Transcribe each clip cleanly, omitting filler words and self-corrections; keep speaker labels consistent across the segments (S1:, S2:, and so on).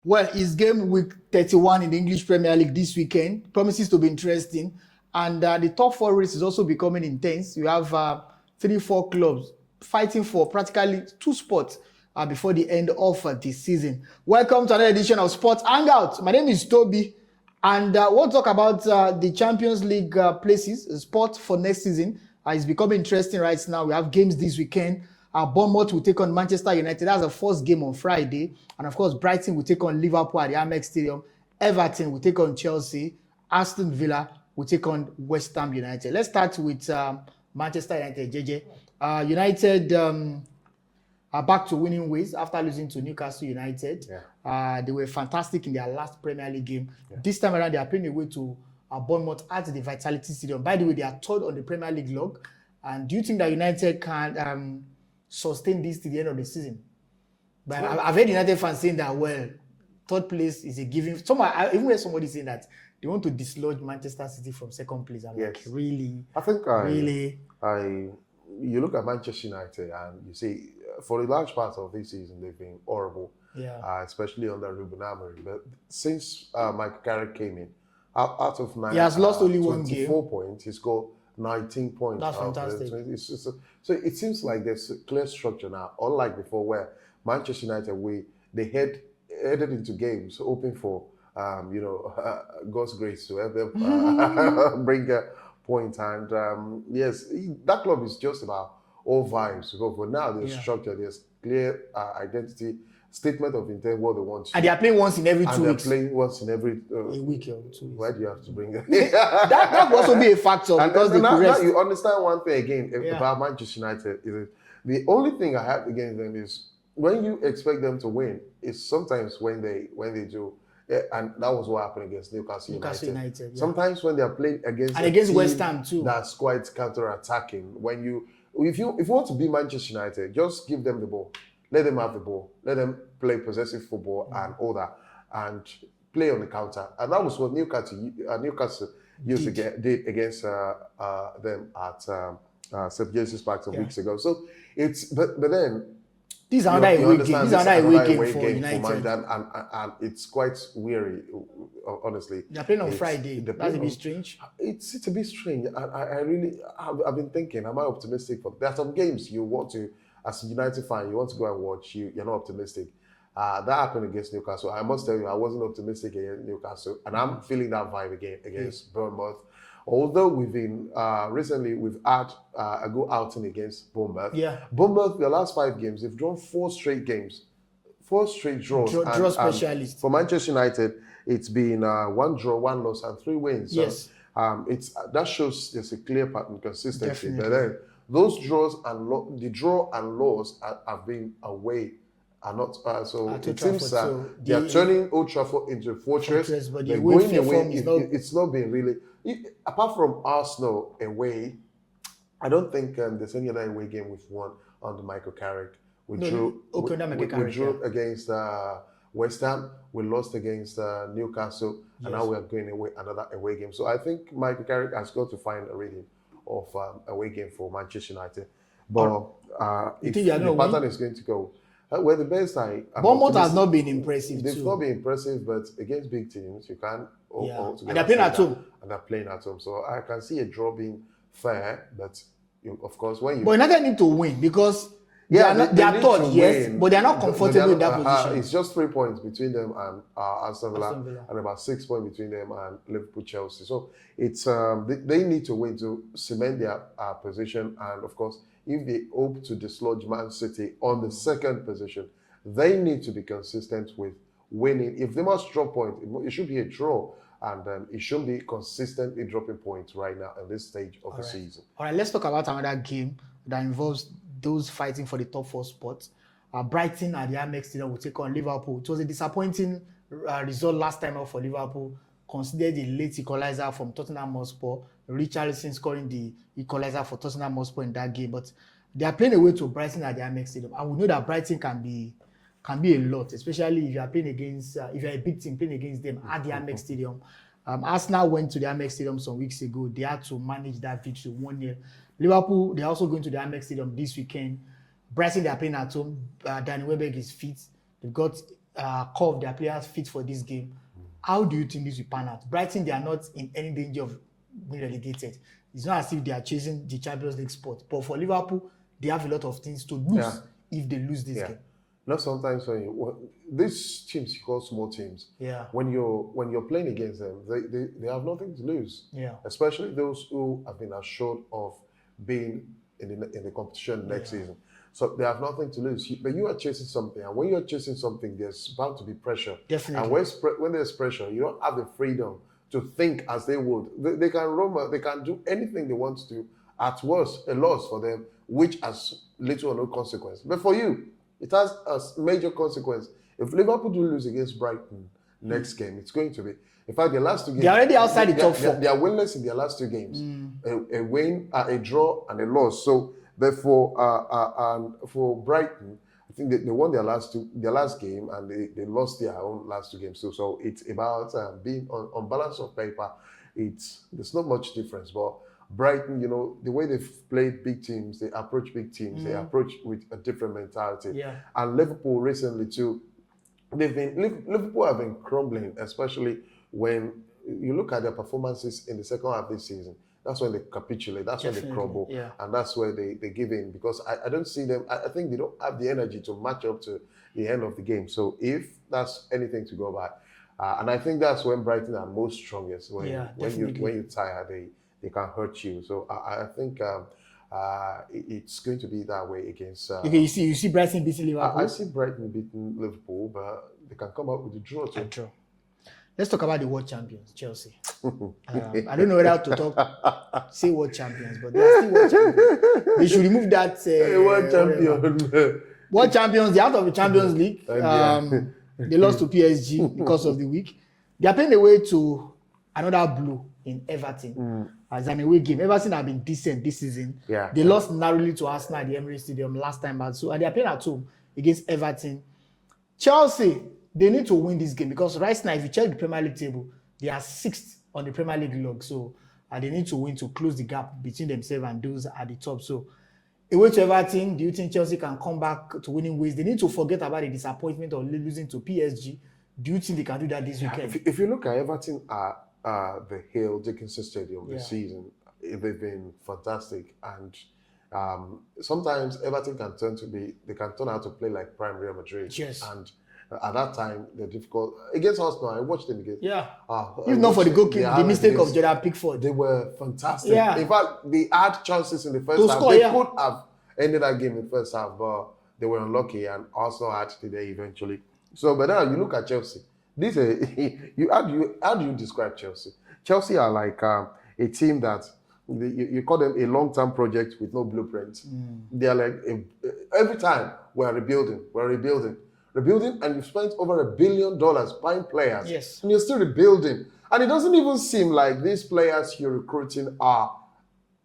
S1: Well, it's game week 31 in the English Premier League this weekend. Promises to be interesting. And the top four race is also becoming intense. You have 3-4 clubs fighting for practically 2 spots before the end of the season. Welcome to another edition of Sports Hangout. My name is Toby. And we'll talk about the Champions League places, sport for next season. It's becoming interesting right now. We have games this weekend. Bournemouth will take on Manchester United. That's the first game on Friday. And of course, Brighton will take on Liverpool at the Amex Stadium. Everton will take on Chelsea. Aston Villa will take on West Ham United. Let's start with Manchester United, JJ. United are back to winning ways after losing to Newcastle United. Yeah. They were fantastic in their last Premier League game. Yeah. This time around, they are playing away to Bournemouth at the Vitality Stadium. By the way, they are third on the Premier League log. And do you think that United can sustain this to the end of the season? But I've heard United fans saying that, well, third place is a given. I even heard somebody saying that they want to dislodge Manchester City from second place. I'm like, really?
S2: I think you look at Manchester United and you see, for a large part of this season, they've been horrible. Yeah. Especially under Ruben Amorim. But since Michael Carrick came in, out of 9,
S1: he has lost only one game.
S2: 24 points. He's got 19 points.
S1: That's fantastic.
S2: So it seems like there's a clear structure now, unlike before where Manchester United, they headed into games hoping for, God's grace to help them bring a point. And yes, that club is just about all vibes. But now there's structure, there's clear identity, statement of intent, what they want to.
S1: And they are playing once in every 2 weeks.
S2: They're playing once in every
S1: a week or 2 weeks.
S2: Why do you have to bring that?
S1: that will also be a factor because
S2: now you understand one thing again about Manchester United is the only thing I have against them is when you expect them to win is sometimes when they do. Yeah, and that was what happened against Newcastle United. Yeah. Sometimes when they are playing against
S1: West Ham too,
S2: that's quite counter-attacking. If you want to be Manchester United, just give them the ball. Let them have the ball. Let them play possessive football and all that, and play on the counter. And that was what Newcastle did against them at St. James's Park some weeks ago. So but then
S1: these are another away game. These are another away game for United,
S2: and it's quite weary, honestly.
S1: They're playing on Friday. That's a bit strange.
S2: It's a bit strange. I've been thinking, am I optimistic? There are some games you want to, as a United fan, you want to go and watch. You're not optimistic. That happened against Newcastle. I must tell you, I wasn't optimistic against Newcastle, and I'm feeling that vibe again against Bournemouth. Although we've been recently, we've had a good outing against Bournemouth. Yeah. Bournemouth, the last 5 games, they've drawn 4 straight games, 4 straight draws.
S1: Draw specialist.
S2: For Manchester United, it's been 1 draw, 1 loss, and 3 wins. So,
S1: yes.
S2: That shows there's a clear pattern, consistency.
S1: Definitely.
S2: But then those draws and the draw and loss have been away. Are not so. It seems they are turning Old Trafford into a fortress.
S1: But
S2: they're going away. It's not been really. Apart from Arsenal away, I don't think there's any other away game we've won under Michael Carrick. We drew against West Ham. We lost against Newcastle, and now we are going away another away game. So I think Michael Carrick has got to find a rhythm of away game for Manchester United. But if the pattern is going to go. Well, the best
S1: Bournemouth has not been impressive.
S2: They've not been impressive, but against big teams, you can't.
S1: And they're playing at home.
S2: And they're playing at home. So I can see a draw being fair, but of course, when you.
S1: But United need to win because they are third, yes, but they are not comfortable in that position.
S2: It's just 3 points between them and Aston Villa, and about 6 points between them and Liverpool, Chelsea. So it's they need to win to cement their position, and of course, if they hope to dislodge Man City on the second position, they need to be consistent with winning. If they must drop points, it should be a draw, and it shouldn't be consistently dropping points right now at this stage of the season.
S1: All right, let's talk about another game that involves those fighting for the top 4 spots. Brighton at the Amex Stadium will take on Liverpool. It was a disappointing result last time out for Liverpool. Considered a late equalizer from Tottenham Hotspur. Richarlison scoring the equalizer for Tottenham Hotspur in that game. But they are playing away to Brighton at the Amex Stadium. And we know that Brighton can be a lot, especially if you are playing against, if you are a big team playing against them at the Amex Stadium. Arsenal went to the Amex Stadium some weeks ago. They had to manage that victory 1-0. Liverpool, they're also going to the Amex Stadium this weekend. Brighton, they are playing at home. Danny Welbeck is fit. They've got core of their players fit for this game. How do you think this will pan out? Brighton, they are not in any danger of being relegated. It's not as if they are chasing the Champions League spot. But for Liverpool, they have a lot of things to lose if they lose this game.
S2: Not sometimes these teams you call small teams. When you're playing against them, they have nothing to lose. Especially those who have been assured of being in the competition next season. So they have nothing to lose. But you are chasing something, and when you're chasing something, there's bound to be pressure.
S1: Definitely.
S2: And when there's pressure, you don't have the freedom to think as they would. They can roam, they can do anything they want to do. At worst, a loss for them, which has little or no consequence. But for you, it has a major consequence. If Liverpool do lose against Brighton next game, it's going to be. In fact, their last two games,
S1: they're already outside the top four.
S2: They are winless in their last two games. A win, a draw, and a loss. So therefore, for Brighton, I think they won their last game, and they lost their own last two games. So it's about being on balance of paper. There's not much difference, but Brighton, the way they've played big teams, they approach big teams, they approach with a different mentality. And Liverpool recently too, Liverpool have been crumbling, especially when you look at their performances in the second half of this season. That's when they capitulate, that's when they crumble, and that's where they give in, because I don't see them, I think they don't have the energy to match up to the end of the game. So if that's anything to go by, and I think that's when Brighton are most strongest, when you're tired, they can hurt you. So I think it's going to be that way against.
S1: Okay, you see Brighton beating Liverpool.
S2: I see Brighton beating Liverpool, but they can come out with a draw too.
S1: Let's talk about the world champions, Chelsea. I don't know whether to say world champions, but they're still world champions. They should remove that.
S2: World champion.
S1: World champions, they're out of the Champions League. They lost to PSG because of the week. They are playing away to another blue in Everton as an away game. Everton have been decent this season. They lost narrowly to Arsenal at the Emirates Stadium last time, and they are playing at home against Everton. Chelsea, they need to win this game, because right now, if you check the Premier League table, they are 6th on the Premier League log. So they need to win to close the gap between themselves and those at the top. So away to Everton, do you think Chelsea can come back to winning ways? They need to forget about the disappointment of losing to PSG. Do you think they can do that this weekend?
S2: If you look at Everton at the Hill Dickinson Stadium this season, they've been fantastic. And sometimes Everton can turn out to play like prime Real Madrid. And at that time, they're difficult. Against Arsenal, I watched them again.
S1: If not for the goalkeeper, the mistake of Jordan Pickford.
S2: They were fantastic. In fact, they had chances in the first half. They could have ended that game in the first half, but they were unlucky, and Arsenal had to there eventually. So, but now you look at Chelsea. How do you describe Chelsea? Chelsea are like a team that you call them a long-term project with no blueprint. They are like every time we're rebuilding, and you've spent over $1 billion buying players, and you're still rebuilding, and it doesn't even seem like these players you're recruiting are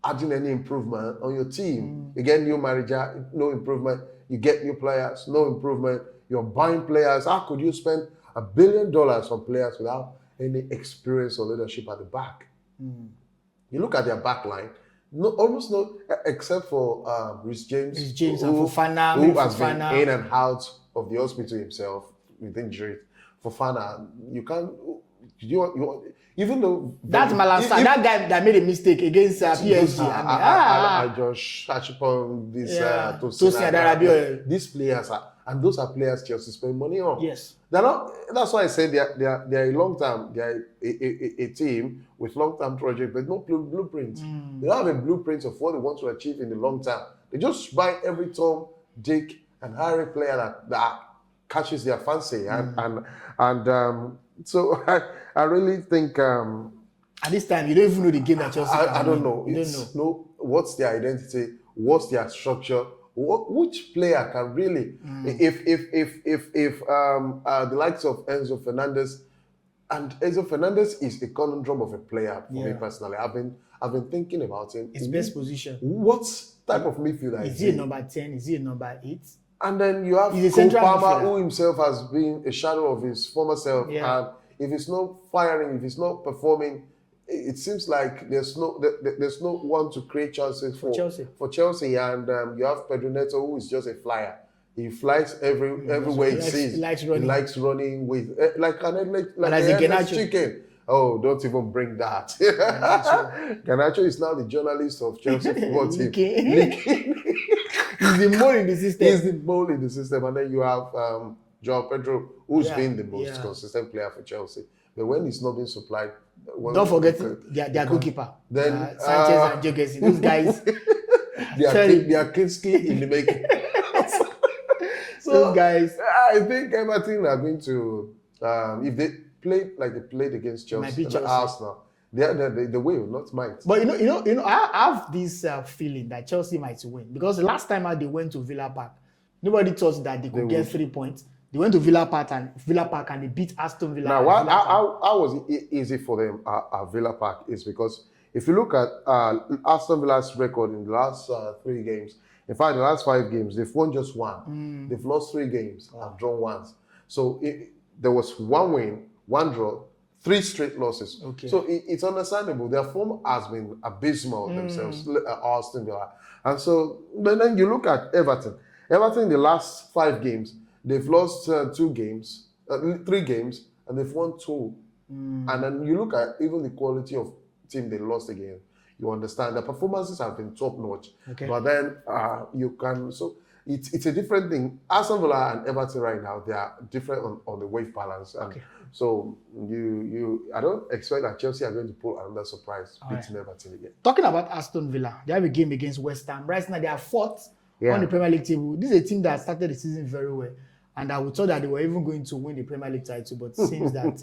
S2: adding any improvement on your team. You get new manager, no improvement. You get new players, no improvement. You're buying players. How could you spend $1 billion on players without any experience or leadership at the back? You look at their back line, almost no, except for Reece James,
S1: and Fofana,
S2: who has been in and out of the hospital himself with injuries. Fofana, you can't. Even though
S1: that Malasar, that guy that made a mistake against PSG.
S2: I just touch upon this. These players are, and those are players Chelsea spend money on. They're not. That's why I said they're a long term. They're a team with long term project, but no blueprint. They don't have a blueprint of what they want to achieve in the long term. They just buy every Tom, Dick, and Harry player that catches their fancy, so I really think
S1: at this time you don't even know the game that Chelsea.
S2: I don't know. What's their identity? What's their structure? Which player can really, if the likes of Enzo Fernandez, and Enzo Fernandez is a conundrum of a player for me personally. I've been thinking about him.
S1: His best position.
S2: What type of midfielder
S1: is he? A number 10? Is he a number 8?
S2: And then you have Cole Palmer, who himself has been a shadow of his former self. And if he's not firing, if he's not performing, it seems like there's no one to create chances for Chelsea. And you have Pedro Neto, who is just a flyer. He flies everywhere he sees.
S1: He likes
S2: running with like
S1: a
S2: chicken. Oh, don't even bring that. Garnacho is now the journalist of Chelsea football team.
S1: He's the mole in the system.
S2: He's the mole in the system. And then you have Joao Pedro, who's been the most consistent player for Chelsea. But when he's not being supplied...
S1: Don't forget their goalkeeper. Then Sanchez and Jorgensen. Those guys...
S2: they are Kinski in the making. So,
S1: those guys...
S2: I think everything are going to... if they play like they played against Chelsea and Arsenal, the way will not might.
S1: But you know, I have this feeling that Chelsea might win because the last time they went to Villa Park, nobody thought that they could get 3 points. They went to Villa Park and they beat Aston Villa.
S2: Now, how was it easy for them at Villa Park is because if you look at Aston Villa's record in the last 3 games, in fact, the last 5 games, they've won just 1. They've lost 3 games, have drawn once. So there was 1 win, 1 draw, 3 straight losses.
S1: Okay.
S2: So it's understandable. Their form has been abysmal themselves, Aston Villa. And so then you look at Everton. Everton in the last 5 games, they've lost 3 games, and they've won 2. And then you look at even the quality of team they lost again. You understand the performances have been top notch. Okay. But then you can it's a different thing. Aston Villa and Everton right now, they are different on the wave balance. And so I don't expect that Chelsea are going to pull another surprise beating Everton again.
S1: Talking about Aston Villa, they have a game against West Ham. Right now they are 4th on the Premier League table. This is a team that started the season very well. And I would thought that they were even going to win the Premier League title, but it seems that,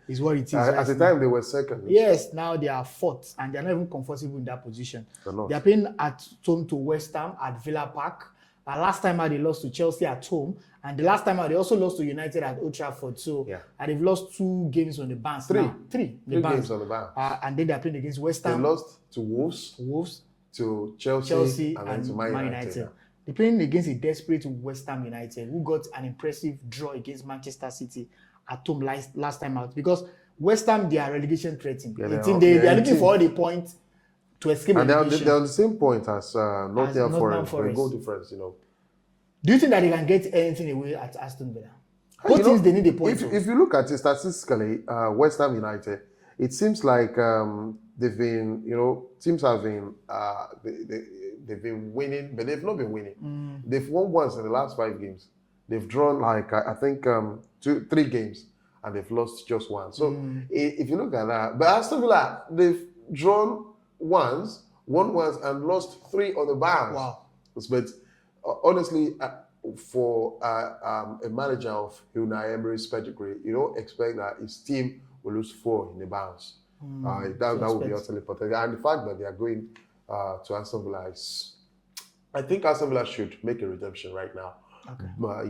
S1: is what it is.
S2: At the time, they were 2nd.
S1: Yes, now they are 4th, and they're not even comfortable in that position. They are playing at home to West Ham at Villa Park. Last time they lost to Chelsea at home, and the last time they also lost to United at Old Trafford. So and they've lost 2 games on the bounce.
S2: 3
S1: games
S2: on the bounce.
S1: And then they're playing against West Ham.
S2: They lost to Wolves, to Chelsea and then to Man United.
S1: They're playing against a desperate West Ham United who got an impressive draw against Manchester City at home last time out. Because West Ham, they are relegation threatening. They are looking for all the points to escape relegation.
S2: They're on the same point as Nottingham Forest for a goal difference,
S1: Do you think that they can get anything away at Aston Villa? Both teams, they need a point.
S2: If you look at it statistically, West Ham United, it seems like they've been, teams have been, they've been winning, but they've not been winning. They've won once in the last 5 games. They've drawn I think 3 games, and they've lost just 1. So if you look at that, but Aston Villa, they've drawn once, won once, and lost 3 on the bounce.
S1: Wow!
S2: But honestly, for a manager of Unai Emery's pedigree, you don't expect that his team will lose 4 in the bounce. That would be utterly pathetic. And the fact that they are going to Aston Villa I think Aston Villa should make a redemption right now.
S1: Okay.
S2: But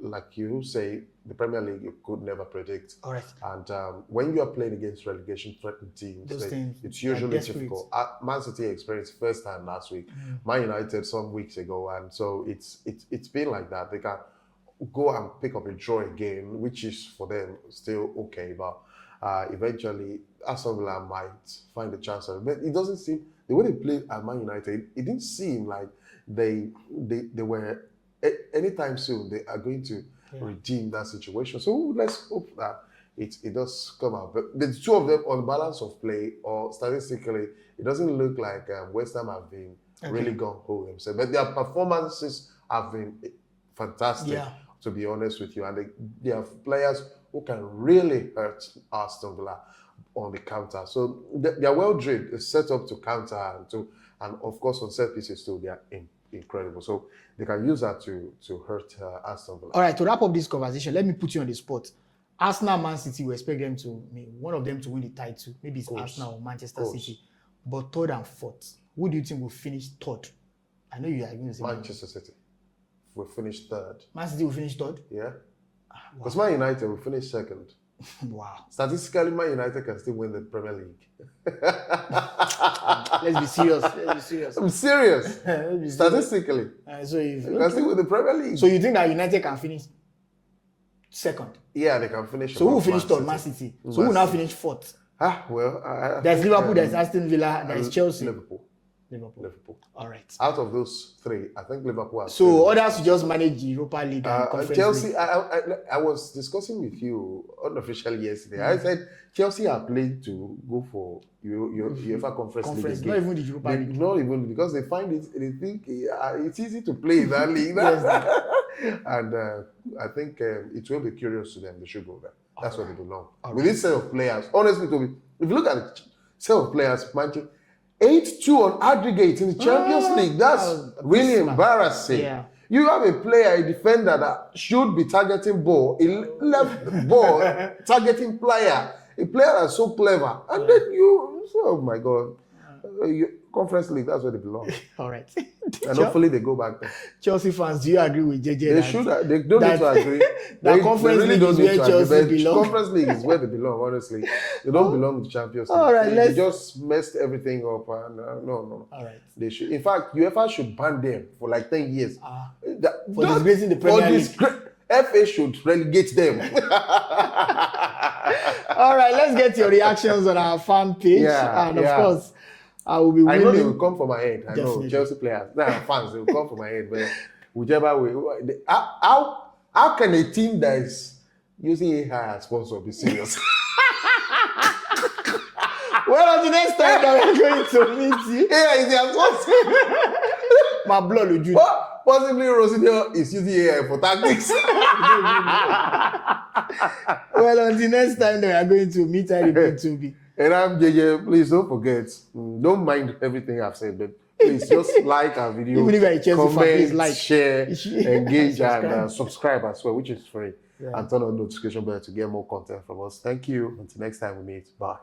S2: like you say, the Premier League you could never predict.
S1: All right.
S2: And when you are playing against relegation-threatened teams, it's usually difficult. Man City experienced first time last week. Man United some weeks ago, and so it's been like that. They can go and pick up a draw again, which is for them still okay, but eventually Aston Villa might find a chance. But it doesn't seem the way they played at Man United. It didn't seem like they were anytime soon they are going to redeem that situation. So let's hope that it does come out. But the 2 of them on balance of play or statistically, it doesn't look like West Ham have been really gung-ho themselves. But their performances have been fantastic, to be honest with you. And they have players who can really hurt Aston Villa on the counter. So they are well drilled. They're set up to counter and of course on set pieces too. They are incredible. So they can use that to hurt Aston Villa.
S1: All right, to wrap up this conversation, let me put you on the spot. Arsenal, Man City, we expect them one of them to win the title. Maybe it's Arsenal or Manchester City. But 3rd and 4th, who do you think will finish 3rd? I know you are going to say
S2: Manchester City will finish 3rd.
S1: Man City will finish 3rd?
S2: Yeah. Because Man United will finish 2nd.
S1: Wow.
S2: Statistically, Man United can still win the Premier League.
S1: Let's be serious.
S2: I'm serious. Statistically.
S1: So if
S2: they can still win the Premier League.
S1: So you think that United can finish 2nd?
S2: Yeah, they can finish.
S1: So who will finish 3rd? Man City. So who will now finish 4th?
S2: Well,
S1: there's Liverpool, there's Aston Villa, there's Chelsea.
S2: Liverpool. Liverpool.
S1: All right.
S2: Out of those three, I think Liverpool.
S1: So others just manage the Europa League and Conference
S2: Chelsea.
S1: League.
S2: I was discussing with you unofficially yesterday. I said Chelsea are playing to go for UEFA Conference League again.
S1: Not even the Europa League.
S2: Not even because they find it. They think it's easy to play in that league. And I think it will be curious to them. They should go there. That's where they belong. With this set of players, honestly, Toby, if you look at the set of players, Manchester 8-2 on aggregate in the Champions League. That's really embarrassing.
S1: Yeah.
S2: You have a player, a defender that should be targeting ball, left ball, targeting player, a player that's so clever, and then oh my God, Conference League, that's where they belong.
S1: All right.
S2: And hopefully they go back there.
S1: Chelsea fans, do you agree with JJ?
S2: They should. They don't need to agree.
S1: That Conference League is where Chelsea belong.
S2: Conference League is where they belong, honestly. They don't belong in the Champions League.
S1: All right,
S2: they just messed everything up. And, no.
S1: All right.
S2: They should. In fact, UEFA should ban them for like 10 years.
S1: For disgracing the Premier League.
S2: FA should relegate them.
S1: All right, let's get your reactions on our fan page. And of course, I will be willing.
S2: I know they will come for my head. I
S1: Definitely.
S2: know Chelsea players, fans, they will come for my head. But whichever way, how can a team that is using AI as sponsor be serious?
S1: Well, on the next time that we're going to meet you,
S2: AI is their sponsor.
S1: My blood will do.
S2: Possibly Rosinio is using AI for tactics.
S1: Well, on the next time that we are going to meet, I remain to be.
S2: And I'm JJ. Please don't forget. Don't mind everything I've said, but please just like our video.
S1: Even if you're a Chelsea
S2: comment,
S1: fan, please like,
S2: share, engage, and subscribe as well, which is free. And turn on the notification bell to get more content from us. Thank you. Until next time we meet. Bye.